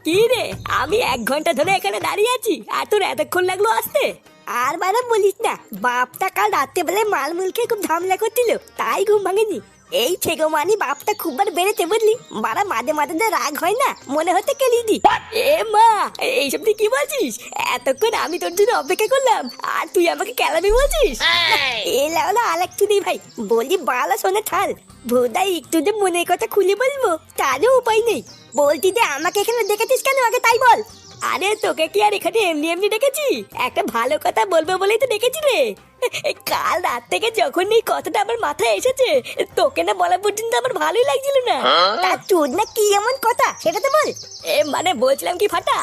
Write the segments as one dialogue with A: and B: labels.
A: কি রে, আমি 1 ঘন্টা ধরে এখানে দাঁড়িয়ে আছি আর তোর এতক্ষণ লাগলো আসতে? আর বারা বলিস না, বাপটা কাল রাত্রে বেলায় মালমুল খেয়ে খুব ঝামেলা করছিল, তাই ঘুম ভাঙেনি। এই ছেগো মানি বাপটা খুব বার বেড়েছে বুঝলি, বারা মাঝে মাঝে যে রাগ হয় না, মনে হতে কেলিদি। এ মা, এইসব তুই কি বলছিস? এতক্ষণ আমি তোর জন্য অপেক্ষা করলাম আর তুই আমাকে কেলাবি বলছিস? এ লাউলা আলেক তুই ভাই, বলি বালা শোনে থাল। ভোদাই একটু যে মনের কথা খুলে বলবো তারও উপায় নেই। বলতি যে আমাকে এখানে দেখেছিস কেন, আগে তাই বল। আরে তোকে কি আর এখানে এমনি এমনি ডেকেছি? একটা ভালো কথা বলবো বলেই তো ডেকেছি রে। কাল রাত থেকে যখন এই কথাটা আমার মাথায় এসেছে, তোকে না বলা পর্যন্ত আমার ভালোই লাগছিল না। তা তোর না কি এমন কথা সেটা তো বল। মানে বলছিলাম কি ফাটা,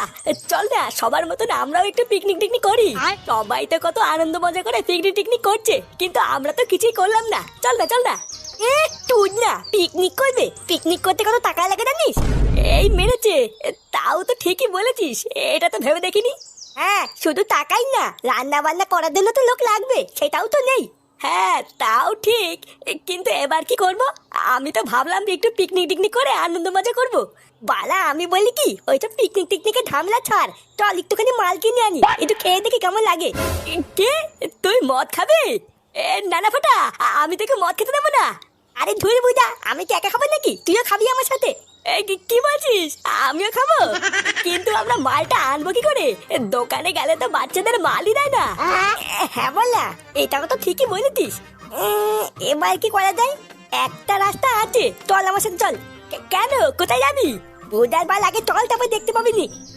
A: চল না সবার মতন আমরাও একটু পিকনিক টিকনিক করি। সবাই তো কত আনন্দ মজা করে পিকনিক টিকনিক করছে, কিন্তু আমরা তো কিছুই করলাম না। চল না চল না। তুই না পিকনিক করবে? পিকনিক করতে কত টাকা লাগে জানিস? এই মেরেছে, তাও তো ঠিকই বলেছিস, এটা তো ভেবে দেখিনি। হ্যাঁ, শুধু টাকাই না, রান্না বান্না করার জন্য তো লোক লাগবে, সেটাও তো নেই। হ্যাঁ তাও ঠিক, কিন্তু এবার কি করব? আমি তো ভাবলাম যে একটু পিকনিক টিকনিক করে আনন্দ মজা করব। বালা আমি বলি কি, ওইটা পিকনিক টিকনিকে ঝামেলা ছাড়, চল একটুখানি মাল কিনে আনি, একটু খেয়ে দেখি কেমন লাগে। কে, তুই মদ খাবে? না না ফাটা, আমি তোকে মদ খেতে দেবো না। আরে ধুর বুঝা, আমি কি একা খাবো নাকি? তুইও খাবি আমার সাথে? কি বলছিস? আমিও খাবো? কিন্তু আমরা মালটা আনবো কি করে? দোকানে গেলে তো বাচ্চাদের মালই দেয় না। হ্যাঁ বললা, এটাও তো ঠিকই বলেছিস। এবার কি করা যায়? একটা রাস্তা আছে, চল আমার সাথে চল। কেন, কোথায় যাবি? বুধার বাল আগে চল, তারপর দেখতে পাবি নি।